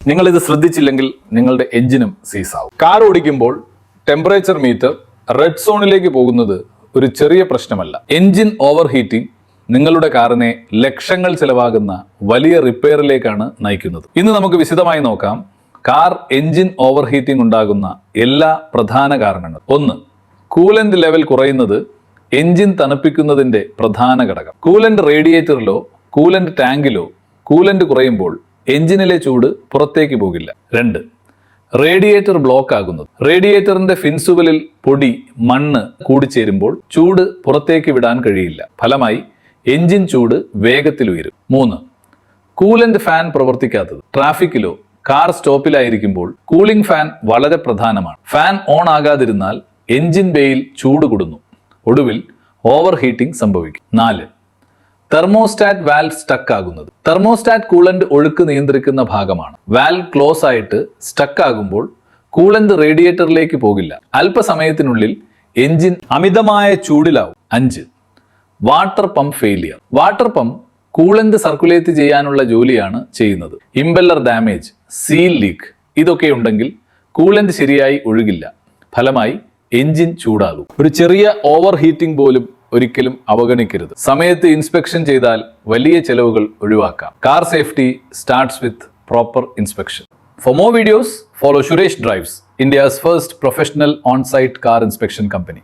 നിങ്ങൾ ഇത് ശ്രദ്ധിച്ചില്ലെങ്കിൽ നിങ്ങളുടെ എഞ്ചിനും സീസ് ആവും. കാർ ഓടിക്കുമ്പോൾ ടെമ്പറേച്ചർ മീറ്റർ റെഡ് സോണിലേക്ക് പോകുന്നത് ഒരു ചെറിയ പ്രശ്നമല്ല. എഞ്ചിൻ ഓവർ ഹീറ്റിംഗ് നിങ്ങളുടെ കാറിനെ ലക്ഷങ്ങൾ ചെലവാകുന്ന വലിയ റിപ്പയറിലേക്കാണ് നയിക്കുന്നത്. ഇന്ന് നമുക്ക് വിശദമായി നോക്കാം കാർ എഞ്ചിൻ ഓവർ ഹീറ്റിംഗ് ഉണ്ടാകുന്ന എല്ലാ പ്രധാന കാരണങ്ങൾ. 1. കൂലന്റ് ലെവൽ കുറയുന്നത് എഞ്ചിൻ തണുപ്പിക്കുന്നതിന്റെ പ്രധാന ഘടകം. കൂലന്റ് റേഡിയേറ്ററിലോ കൂലന്റ് ടാങ്കിലോ കൂലന്റ് കുറയുമ്പോൾ എഞ്ചിനിലെ ചൂട് പുറത്തേക്ക് പോകില്ല. 2. റേഡിയേറ്റർ ബ്ലോക്ക് ആകുന്നത്. റേഡിയേറ്ററിന്റെ ഫിൻസുവലിൽ പൊടി, മണ്ണ് കൂടിച്ചേരുമ്പോൾ ചൂട് പുറത്തേക്ക് വിടാൻ കഴിയില്ല. ഫലമായി എഞ്ചിൻ ചൂട് വേഗത്തിൽ ഉയരും. 3. കൂലന്റ് ഫാൻ പ്രവർത്തിക്കാത്തത്. ട്രാഫിക്കിലോ കാർ സ്റ്റോപ്പിലായിരിക്കുമ്പോൾ കൂളിംഗ് ഫാൻ വളരെ പ്രധാനമാണ്. ഫാൻ ഓൺ ആകാതിരുന്നാൽ എഞ്ചിൻ ബേയിൽ ചൂട് കൂടുന്നു. ഒടുവിൽ ഓവർ ഹീറ്റിംഗ് സംഭവിക്കും. 4. തെർമോസ്റ്റാറ്റ് വാൽവ് സ്റ്റക്ക് ആകുന്നത്. തെർമോസ്റ്റാറ്റ് കൂളന്റ് ഒഴുക്ക് നിയന്ത്രിക്കുന്ന ഭാഗമാണ്. വാൽവ് ക്ലോസ് ആയിട്ട് സ്റ്റക്ക് ആകുമ്പോൾ കൂളന്റ് റേഡിയേറ്ററിലേക്ക് പോകില്ല. അല്പസമയത്തിനുള്ളിൽ എഞ്ചിൻ അമിതമായ ചൂടിലാവും. 5. Water pump failure. Water pump coolant circulate ചെയ്യാനുള്ള ജോലിയാണ് ചെയ്യുന്നത്. ഇംപെല്ലർ ഡാമേജ്, സീൽ ലീക്ക് ഇതൊക്കെ ഉണ്ടെങ്കിൽ കൂളന്റ് ശരിയായി ഒഴുകില്ല. ഫലമായി എഞ്ചിൻ ചൂടാകും. ഒരു ചെറിയ ഓവർ ഹീറ്റിംഗ് പോലും ഒരിക്കലും അവഗണിക്കരുത്. സമയത്ത് ഇൻസ്പെക്ഷൻ ചെയ്താൽ വലിയ ചെലവുകൾ ഒഴിവാക്കാം. Car safety starts with proper inspection. For more videos follow Suresh drives, India's first professional on-site car inspection company.